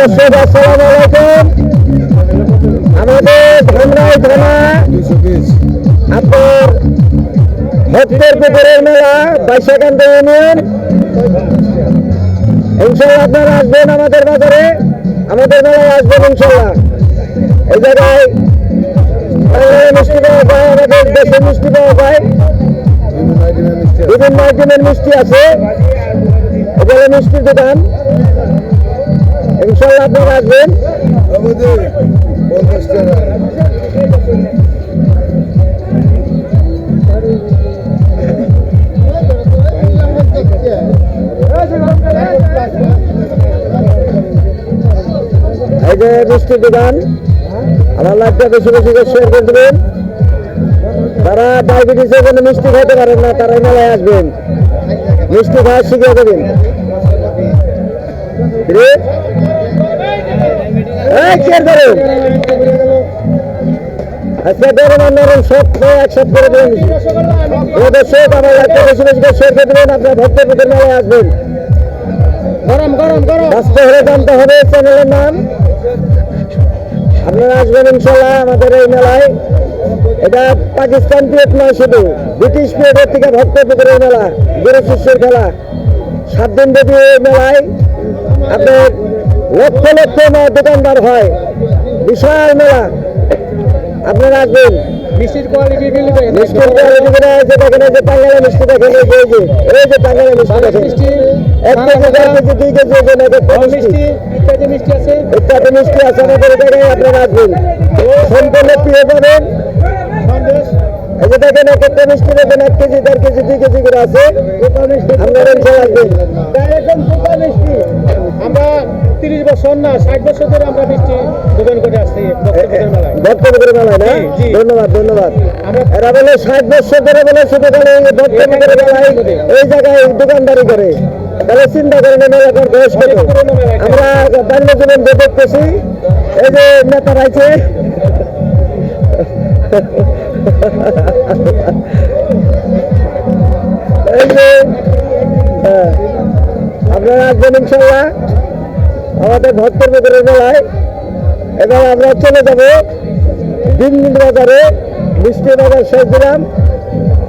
দর্শক আসসালামু আলাইকুম। আমাদের ধামরাই থানা আপনার ভক্তের পুকুরের মেলা বাইশাকান্ত ইউনিয়ন। ইনশাল্লাহ আপনারা আসবেন আমাদের বাজারে, আমাদের মেলায় আসবেন ইনশাল্লাহ। এই জায়গায় মিষ্টি পাওয়া যায়, আমাদের দেশের মিষ্টি পাওয়া যায়, বিভিন্ন আইটেমের মিষ্টি আছে। এগুলো মিষ্টির দোকান, ইনশাল্লাহ আপনারা আসবেন। এই যে মিষ্টির দোকান, আমার লাইভটা বেশি বেশি করে শেয়ার করে দেবেন। তারা ডায়াবেটিসের জন্য মিষ্টি খাইতে পারেন না, তারা মেলায় আসবেন, মিষ্টি খাওয়া শিখিয়ে দেবেন। আজকে গরম আন্দোলন সব একসাথে করে দেবেন। দর্শক আমার লাইভটা বেশি বেশি করে শেয়ার করে দেবেন। আপনার ভক্তের মেলায় আসবেন। আসতে হলে জানতে হবে চ্যানেলের নাম। আপনারা আসবেন ইনশাল্লাহ আমাদের এই মেলায়। এটা পাকিস্তান পিরিয়ড নয়, শুধু ব্রিটিশ পিরিয়ডের থেকে ভক্ত পুকুরের মেলা, গুরু শিষ্যের খেলা। 7 দিন ব্যাপী এই মেলায় আপনার লক্ষ লক্ষ দোকানদার হয়, বিশাল মেলা। আপনারা আসবেন। মিষ্টির কোয়ালিটি দেখেন, মিষ্টির কোয়ালিটি গুলো আছে দেখেন। এই যে টাঙ্গাইলের মিষ্টি দেখেন, এই যে টাঙ্গাইলের মিষ্টি দেখেন। 1 কেজি 1.5 কেজি 2 কেজি ওজন মিষ্টি, ইত্যাদি মিষ্টি আছে, ইত্যাদি মিষ্টি আছে আমাদের জায়গায়। আপনারা আসবেন, সম্পূর্ণ পেয়ে যাবেন। এই যে দেখেন এক একটা মিষ্টি দেখেন, 1 কেজি 1.5 কেজি 2 কেজি করে আছে। আপনারা আসবেন। আমরা 30 বছর না 60 বছর ধরে আমরা মিষ্টি দোকান করে আসছি ভক্তপুকুরের মেলায় না। ধন্যবাদ ধন্যবাদ। এরা বলে 60 বছর ধরে বলে শুধু ভক্তপুকুরের মেলায় এই জায়গায় দোকানদারি করে। তাহলে চিন্তা করেন মেলাটার বয়স কত। আমরা বাল্য জীবন দেখতেছি। এই যে নেতারা আছে, এই যে আপনারা আসবেন ইনশাল্লাহ আমাদের ভক্তের পুকুরের মেলায়। এবার আমরা চলে যাব দিন বাজারে, মিষ্টি বাজার শেষ দিলাম।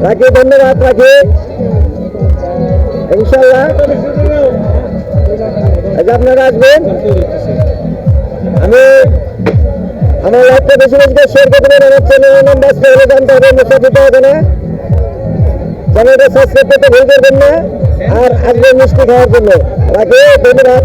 রাখি, ধন্যবাদ, রাখি ইনশাল্লাহ। আপনারা আসবেন। আমি আমার লাইভটা বেশি বেশি করে শেয়ার করে দেবেন। আমার চ্যানেলের নাম বাঁচতে হলে জানতে হবে, মুসাফিতে হবে না। চ্যানেলটা সাবস্ক্রাইব করতে ভুল করবেন না। আর আসবেন মিষ্টি খাওয়ার জন্য। রাখি, ধন্যবাদ।